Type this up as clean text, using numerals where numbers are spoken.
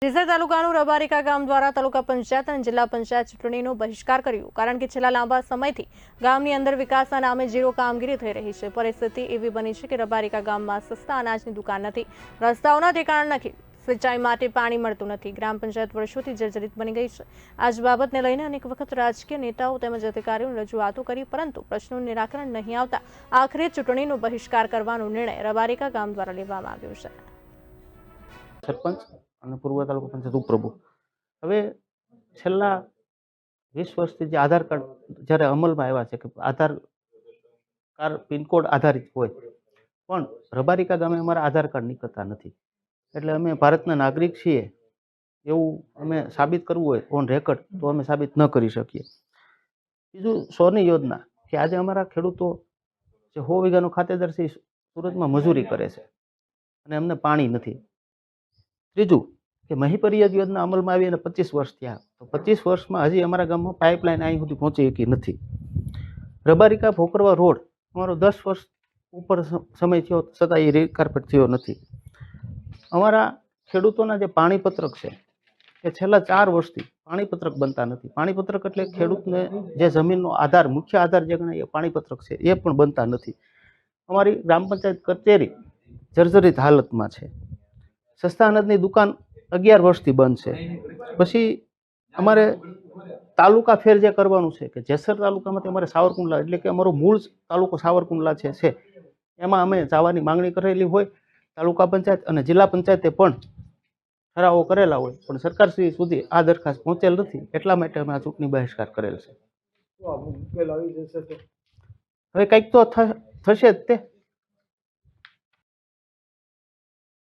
જેસર તાલુકાનું રબારિકા ગામ દ્વારા તાલુકા પંચાયત અને જિલ્લા પંચાયત ચૂંટણીનો બહિષ્કાર કર્યો કારણ કે છેલ્લા લાંબા સમયથી ગામની અંદર વિકાસના નામે ઝીરો કામગીરી થઈ રહી છે। પરિસ્થિતિ એવી બની છે કે રબારિકા ગામમાં સસ્તા અનાજની દુકાન નથી, રસ્તાઓના ઠેકાણા નથી, સિંચાઈ માટે પાણી મળતું નથી। ગ્રામ પંચાયત વર્ષોથી જર્જરિત બની ગઈ છે। આ જ બાબતને લઈને અનેક વખત રાજકીય નેતાઓ તેમજ અધિકારીઓને રજૂઆતો કરી, પરંતુ પ્રશ્નોનું નિરાકરણ નહીં આવતા આખરે ચૂંટણીનો બહિષ્કાર કરવાનો નિર્ણય રબારિકા ગામ દ્વારા લેવામાં આવ્યો છે। સરપંચ અને પૂર્વ તાલુકા પંચાયત ઉપપ્રમુખ હવે છેલ્લા 20 વર્ષથી જે આધાર કાર્ડ જ્યારે અમલમાં આવ્યા છે કે આધાર કાર્ડ પિનકોડ આધારિત હોય, પણ રબારિકા ગામે અમારા આધાર કાર્ડ નીકળતા નથી। એટલે અમે ભારતના નાગરિક છીએ એવું અમે સાબિત કરવું હોય ઓન રેકર્ડ તો અમે સાબિત ન કરી શકીએ। બીજું, સોની યોજના કે આજે અમારા ખેડૂતો જે 100 વીઘાનો ખાતેદાર છે સુરતમાં મજૂરી કરે છે અને અમને પાણી નથી। ત્રીજું કે મહી પરિયદ યોજના અમલમાં આવી અને 25 વર્ષ થયા, તો 25 વર્ષમાં હજી અમારા ગામમાં પાઇપલાઇન અહીં સુધી પહોંચી શકી નથી। રબારિકા ભોકરવા રોડ અમારો 10 વર્ષ ઉપર સમય થયો છતાં એ રીકાર્પેટ થયો નથી। અમારા ખેડૂતોના જે પાણીપત્રક છે એ છેલ્લા 4 વર્ષથી પાણીપત્રક બનતા નથી। પાણીપત્રક એટલે ખેડૂતને જે જમીનનો આધાર, મુખ્ય આધાર જે ગણાય એ પાણીપત્રક છે, એ પણ બનતા નથી। અમારી ગ્રામ પંચાયત કચેરી જર્જરિત હાલતમાં છે। સસ્તા અનાજની દુકાન 11 વર્ષથી બંધ છે। પછી અમારે તાલુકા ફેર જે કરવાનું છે કે જેસર તાલુકામાંથી અમારે સાવરકુંડલા એટલે કે અમારો મૂળ તાલુકો સાવરકુંડલા છે એમાં અમે જવાની માંગણી કરેલી હોય, તાલુકા પંચાયત અને જિલ્લા પંચાયતે પણ ઠરાવો કરેલા હોય, પણ સરકારશ્રી સુધી આ દરખાસ્ત પહોંચેલ નથી। એટલા માટે અમે આ ચૂંટણી બહિષ્કાર કરેલ છે। હવે કંઈક તો થશે જ તે।